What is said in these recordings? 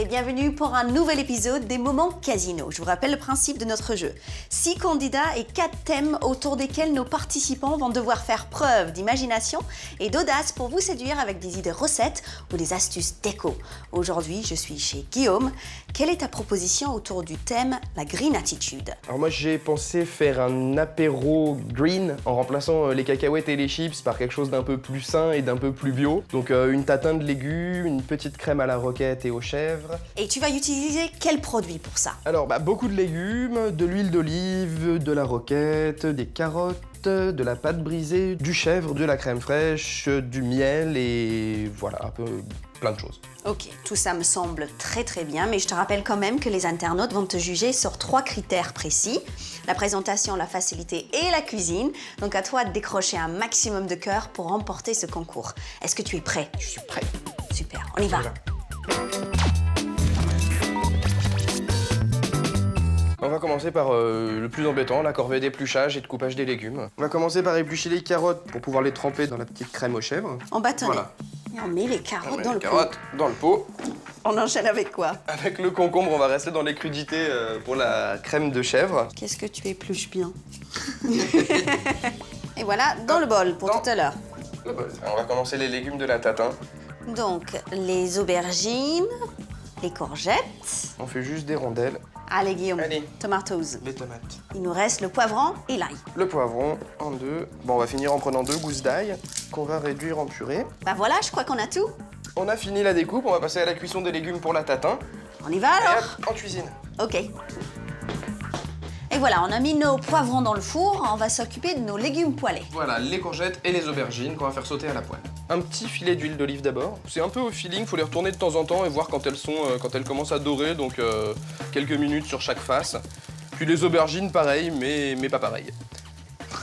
et bienvenue pour un nouvel épisode des Moments Casino. Je vous rappelle le principe de notre jeu. 6 candidats et 4 thèmes autour desquels nos participants vont devoir faire preuve d'imagination et d'audace pour vous séduire avec des idées recettes ou des astuces déco. Aujourd'hui, je suis chez Guillaume. Quelle est ta proposition autour du thème la green attitude? Alors moi j'ai pensé faire un apéro green en remplaçant les cacahuètes et les chips par quelque chose d'un peu plus sain et d'un peu plus bio. Donc une tatin de légumes, une petite crème à la roquette et aux chèvres. Et tu vas utiliser quel produit pour ça? Alors beaucoup de légumes, de l'huile d'olive, de la roquette, des carottes, de la pâte brisée, du chèvre, de la crème fraîche, du miel et voilà, un peu plein de choses. Ok, tout ça me semble très bien, mais je te rappelle quand même que les internautes vont te juger sur 3 critères précis. La présentation, la facilité et la cuisine. Donc à toi de décrocher un maximum de cœur pour remporter ce concours. Est-ce que tu es prêt? Je suis prêt. Super, on y va. On va commencer par le plus embêtant, la corvée d'épluchage et de coupage des légumes. On va commencer par éplucher les carottes pour pouvoir les tremper dans la petite crème aux chèvres. En bâtonnet. Voilà. Et on met les carottes dans le pot. Carottes dans le pot. On enchaîne avec quoi? Avec le concombre, on va rester dans les crudités pour la crème de chèvre. Qu'est-ce que tu épluches bien? Et voilà, dans le bol pour tout à l'heure. On va commencer les légumes de la tatin. Donc, les aubergines, les courgettes. On fait juste des rondelles. Allez, Guillaume, Allez. tomatoes. Les tomates. Il nous reste le poivron et l'ail. Le poivron en 2. Bon, on va finir en prenant 2 gousses d'ail qu'on va réduire en purée. Bah voilà, je crois qu'on a tout. On a fini la découpe, on va passer à la cuisson des légumes pour la tatin. On y va Et alors? hop, en cuisine. Ok. Et voilà, on a mis nos poivrons dans le four, on va s'occuper de nos légumes poêlés. Voilà, les courgettes et les aubergines qu'on va faire sauter à la poêle. Un petit filet d'huile d'olive d'abord. C'est un peu au feeling, faut les retourner de temps en temps et voir quand elles commencent à dorer, donc quelques minutes sur chaque face. Puis les aubergines, pareil, mais pas pareil.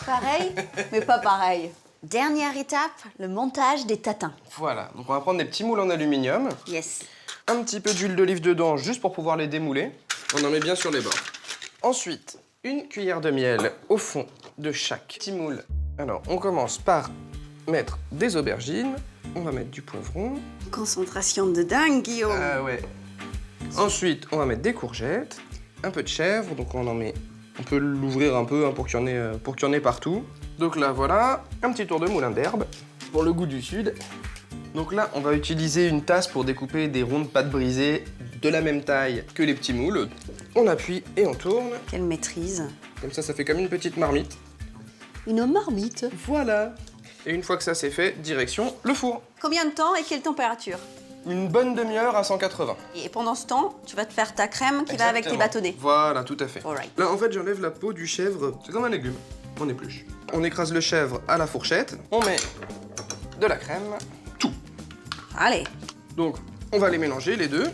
Pareil, mais pas pareil. Dernière étape, le montage des tatins. Voilà, donc on va prendre des petits moules en aluminium. Yes. Un petit peu d'huile d'olive dedans, juste pour pouvoir les démouler. On en met bien sur les bords. Ensuite, une cuillère de miel au fond de chaque petit moule. Alors, on commence par mettre des aubergines. On va mettre du poivron. Concentration de dingue, Guillaume. Ah ouais. Ensuite, on va mettre des courgettes, un peu de chèvre, donc on peut l'ouvrir un peu hein, pour qu'il y en ait partout. Donc là, voilà, un petit tour de moulin d'herbe pour le goût du sud. Donc là, on va utiliser une tasse pour découper des ronds de pâte brisée de la même taille que les petits moules. On appuie et on tourne. Quelle maîtrise. Comme ça fait comme une petite marmite. Une marmite. Voilà. Et une fois que ça c'est fait, direction le four. Combien de temps et quelle température? Une bonne demi-heure à 180. Et pendant ce temps, tu vas te faire ta crème qui va avec tes bâtonnets. Voilà, tout à fait. Alright. Là, en fait, j'enlève la peau du chèvre. C'est comme un légume. On épluche. On écrase le chèvre à la fourchette. On met de la crème. Tout. Allez. Donc, on va les mélanger, les deux.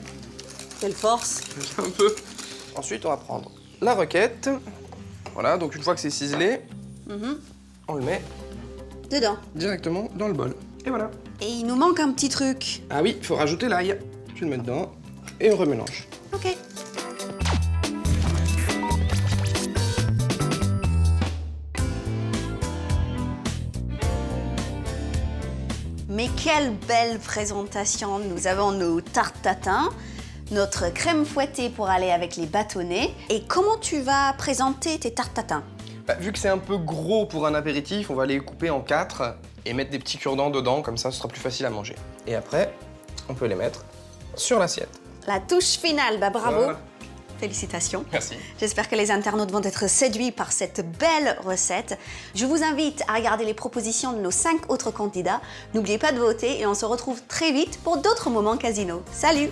Quelle force. Un peu. Ensuite, on va prendre la roquette. Voilà, donc une fois que c'est ciselé, on le met Dedans. directement dans le bol. Et voilà. Et il nous manque un petit truc. Ah oui, il faut rajouter l'ail. Tu le mets dedans et on remélange. Ok. Mais quelle belle présentation. Nous avons nos tartes tatin, notre crème fouettée pour aller avec les bâtonnets. Et comment tu vas présenter tes tartes tatin? Vu que c'est un peu gros pour un apéritif, on va les couper en 4 et mettre des petits cure-dents dedans, comme ça ce sera plus facile à manger. Et après, on peut les mettre sur l'assiette. La touche finale, bah bravo. Voilà. Félicitations. Merci. J'espère que les internautes vont être séduits par cette belle recette. Je vous invite à regarder les propositions de nos 5 autres candidats. N'oubliez pas de voter et on se retrouve très vite pour d'autres moments casino. Salut!